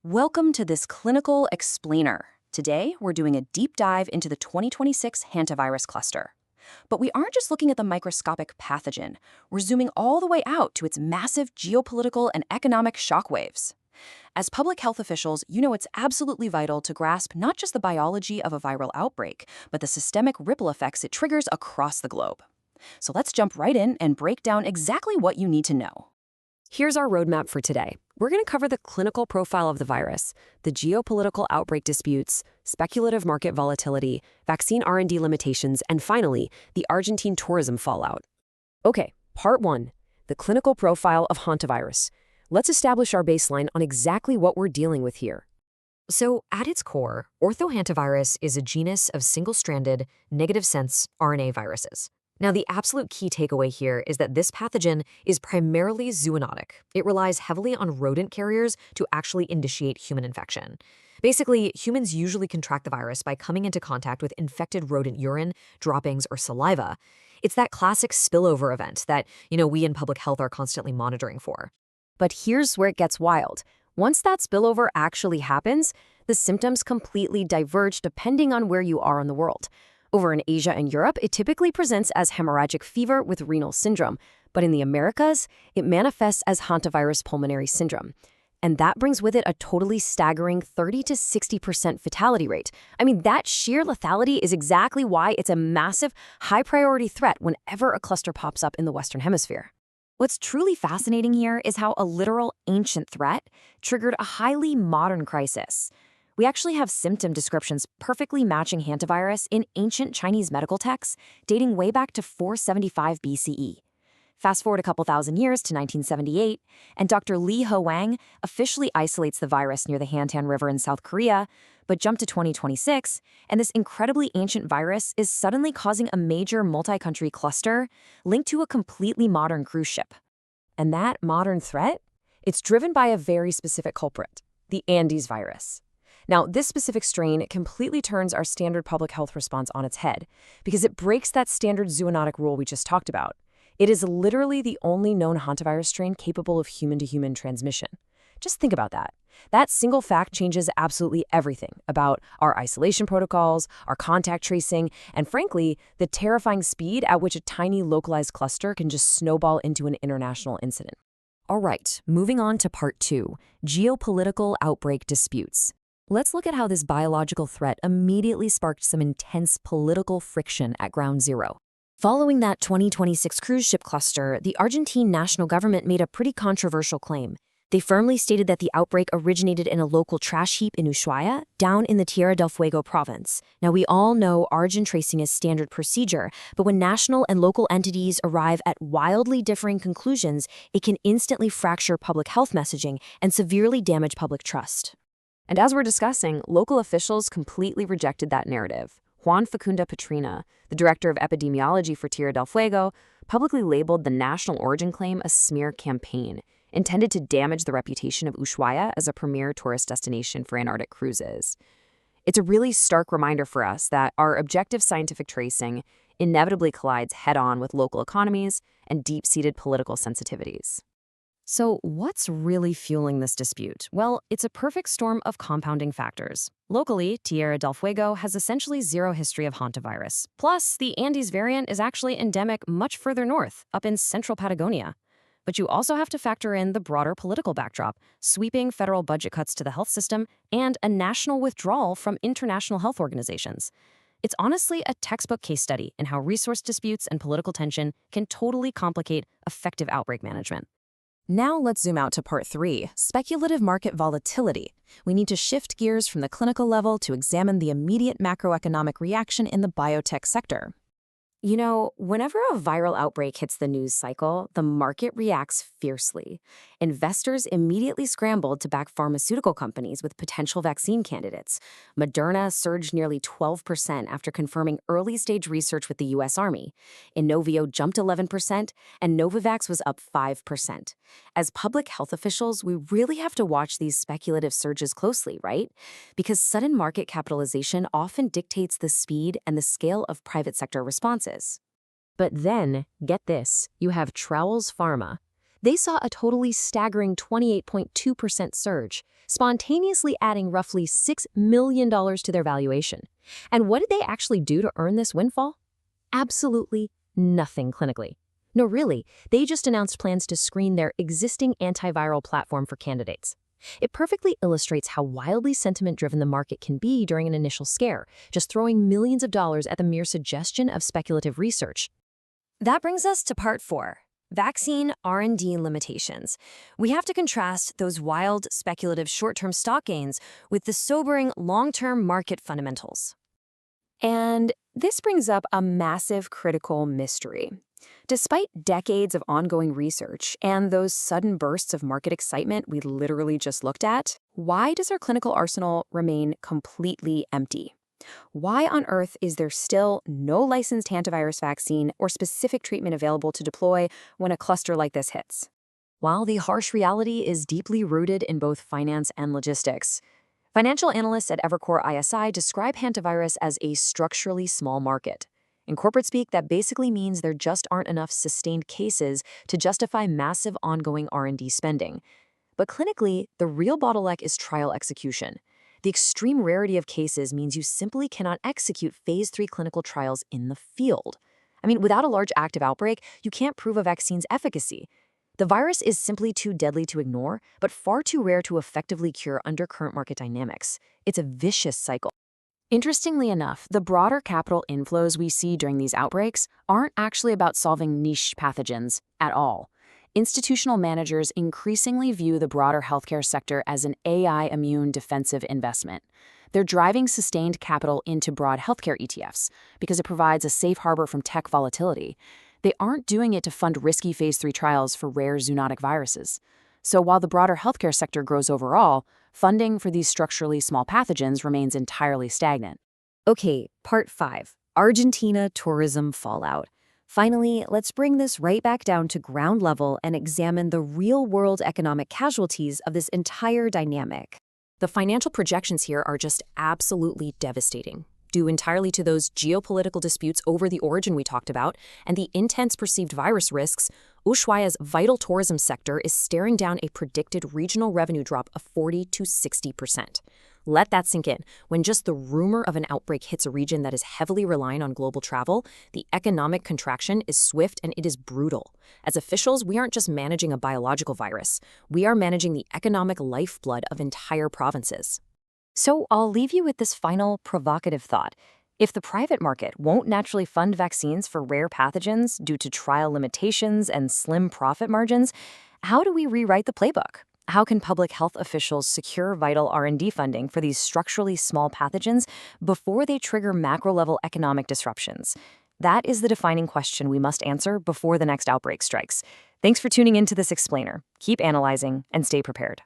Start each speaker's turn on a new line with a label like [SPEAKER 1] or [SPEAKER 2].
[SPEAKER 1] Welcome to this Clinical Explainer. Today, we're doing a deep dive into the 2026 Hantavirus cluster. But we aren't just looking at the microscopic pathogen. We're zooming all the way out to its massive geopolitical and economic shockwaves. As public health officials, you know it's absolutely vital to grasp not just the biology of a viral outbreak, but the systemic ripple effects it triggers across the globe. So let's jump right in and break down exactly what you need to know.
[SPEAKER 2] Here's our roadmap for today. We're going to cover the clinical profile of the virus, the geopolitical outbreak disputes, speculative market volatility, vaccine R&D limitations, and finally, the Argentine tourism fallout. Okay, part 1, the clinical profile of hantavirus. Let's establish our baseline on exactly what we're dealing with here. So, at its core, orthohantavirus is a genus of single-stranded, negative-sense RNA viruses. Now, the absolute key takeaway here is that this pathogen is primarily zoonotic. It relies heavily on rodent carriers to actually initiate human infection. Basically, humans usually contract the virus by coming into contact with infected rodent urine, droppings, or saliva. It's that classic spillover event that, we in public health are constantly monitoring for. But here's where it gets wild. Once that spillover actually happens, the symptoms completely diverge depending on where you are in the world. Over in Asia and Europe, it typically presents as hemorrhagic fever with renal syndrome. But in the Americas, it manifests as hantavirus pulmonary syndrome. And that brings with it a totally staggering 30 to 60% fatality rate. I mean, that sheer lethality is exactly why it's a massive, high-priority threat whenever a cluster pops up in the Western Hemisphere. What's truly fascinating here is how a literal ancient threat triggered a highly modern crisis. We actually have symptom descriptions perfectly matching hantavirus in ancient Chinese medical texts dating way back to 475 BCE. Fast forward a couple thousand years to 1978, and Dr. Li He Wang officially isolates the virus near the Hantan River in South Korea, but jump to 2026, and this incredibly ancient virus is suddenly causing a major multi-country cluster linked to a completely modern cruise ship. And that modern threat? It's driven by a very specific culprit, the Andes virus. Now, this specific strain completely turns our standard public health response on its head because it breaks that standard zoonotic rule we just talked about. It is literally the only known hantavirus strain capable of human-to-human transmission. Just think about that. That single fact changes absolutely everything about our isolation protocols, our contact tracing, and frankly, the terrifying speed at which a tiny localized cluster can just snowball into an international incident. All right, moving on to part 2, geopolitical outbreak disputes. Let's look at how this biological threat immediately sparked some intense political friction at ground zero. Following that 2026 cruise ship cluster, the Argentine national government made a pretty controversial claim. They firmly stated that the outbreak originated in a local trash heap in Ushuaia, down in the Tierra del Fuego province. Now, we all know origin tracing is standard procedure, but when national and local entities arrive at wildly differing conclusions, it can instantly fracture public health messaging and severely damage public trust. And as we're discussing, local officials completely rejected that narrative. Juan Facunda Petrina, the director of epidemiology for Tierra del Fuego, publicly labeled the national origin claim a smear campaign, intended to damage the reputation of Ushuaia as a premier tourist destination for Antarctic cruises. It's a really stark reminder for us that our objective scientific tracing inevitably collides head-on with local economies and deep-seated political sensitivities. So what's really fueling this dispute? Well, it's a perfect storm of compounding factors. Locally, Tierra del Fuego has essentially zero history of hantavirus. Plus, the Andes variant is actually endemic much further north, up in central Patagonia. But you also have to factor in the broader political backdrop, sweeping federal budget cuts to the health system, and a national withdrawal from international health organizations. It's honestly a textbook case study in how resource disputes and political tension can totally complicate effective outbreak management.
[SPEAKER 1] Now let's zoom out to part 3, speculative market volatility. We need to shift gears from the clinical level to examine the immediate macroeconomic reaction in the biotech sector.
[SPEAKER 2] Whenever a viral outbreak hits the news cycle, the market reacts fiercely. Investors immediately scrambled to back pharmaceutical companies with potential vaccine candidates. Moderna surged nearly 12% after confirming early-stage research with the U.S. Army. Inovio jumped 11%, and Novavax was up 5%. As public health officials, we really have to watch these speculative surges closely, right? Because sudden market capitalization often dictates the speed and the scale of private sector responses. But then, get this, you have Traws Pharma. They saw a totally staggering 28.2% surge, spontaneously adding roughly $6 million to their valuation. And what did they actually do to earn this windfall? Absolutely nothing clinically. No, really, they just announced plans to screen their existing antiviral platform for candidates. It perfectly illustrates how wildly sentiment-driven the market can be during an initial scare, just throwing millions of dollars at the mere suggestion of speculative research.
[SPEAKER 1] That brings us to part 4, vaccine R&D limitations. We have to contrast those wild, speculative short-term stock gains with the sobering long-term market fundamentals. And this brings up a massive critical mystery. Despite decades of ongoing research and those sudden bursts of market excitement we literally just looked at, why does our clinical arsenal remain completely empty? Why on earth is there still no licensed hantavirus vaccine or specific treatment available to deploy when a cluster like this hits? While the harsh reality is deeply rooted in both finance and logistics, financial analysts at Evercore ISI describe hantavirus as a structurally small market. In corporate speak, that basically means there just aren't enough sustained cases to justify massive ongoing R&D spending. But clinically, the real bottleneck is trial execution. The extreme rarity of cases means you simply cannot execute phase 3 clinical trials in the field. I mean, without a large active outbreak, you can't prove a vaccine's efficacy. The virus is simply too deadly to ignore, but far too rare to effectively cure under current market dynamics. It's a vicious cycle. Interestingly enough, the broader capital inflows we see during these outbreaks aren't actually about solving niche pathogens at all. Institutional managers increasingly view the broader healthcare sector as an AI-immune defensive investment. They're driving sustained capital into broad healthcare ETFs because it provides a safe harbor from tech volatility. They aren't doing it to fund risky phase 3 trials for rare zoonotic viruses. So while the broader healthcare sector grows overall, funding for these structurally small pathogens remains entirely stagnant. Okay, part 5, Argentina tourism fallout. Finally, let's bring this right back down to ground level and examine the real-world economic casualties of this entire dynamic. The financial projections here are just absolutely devastating, due entirely to those geopolitical disputes over the origin we talked about and the intense perceived virus risks. Ushuaia's vital tourism sector is staring down a predicted regional revenue drop of 40 to 60%. Let that sink in. When just the rumor of an outbreak hits a region that is heavily reliant on global travel, the economic contraction is swift and it is brutal. As officials, we aren't just managing a biological virus. We are managing the economic lifeblood of entire provinces. So I'll leave you with this final provocative thought. If the private market won't naturally fund vaccines for rare pathogens due to trial limitations and slim profit margins, how do we rewrite the playbook? How can public health officials secure vital R&D funding for these structurally small pathogens before they trigger macro-level economic disruptions? That is the defining question we must answer before the next outbreak strikes. Thanks for tuning into this explainer. Keep analyzing and stay prepared.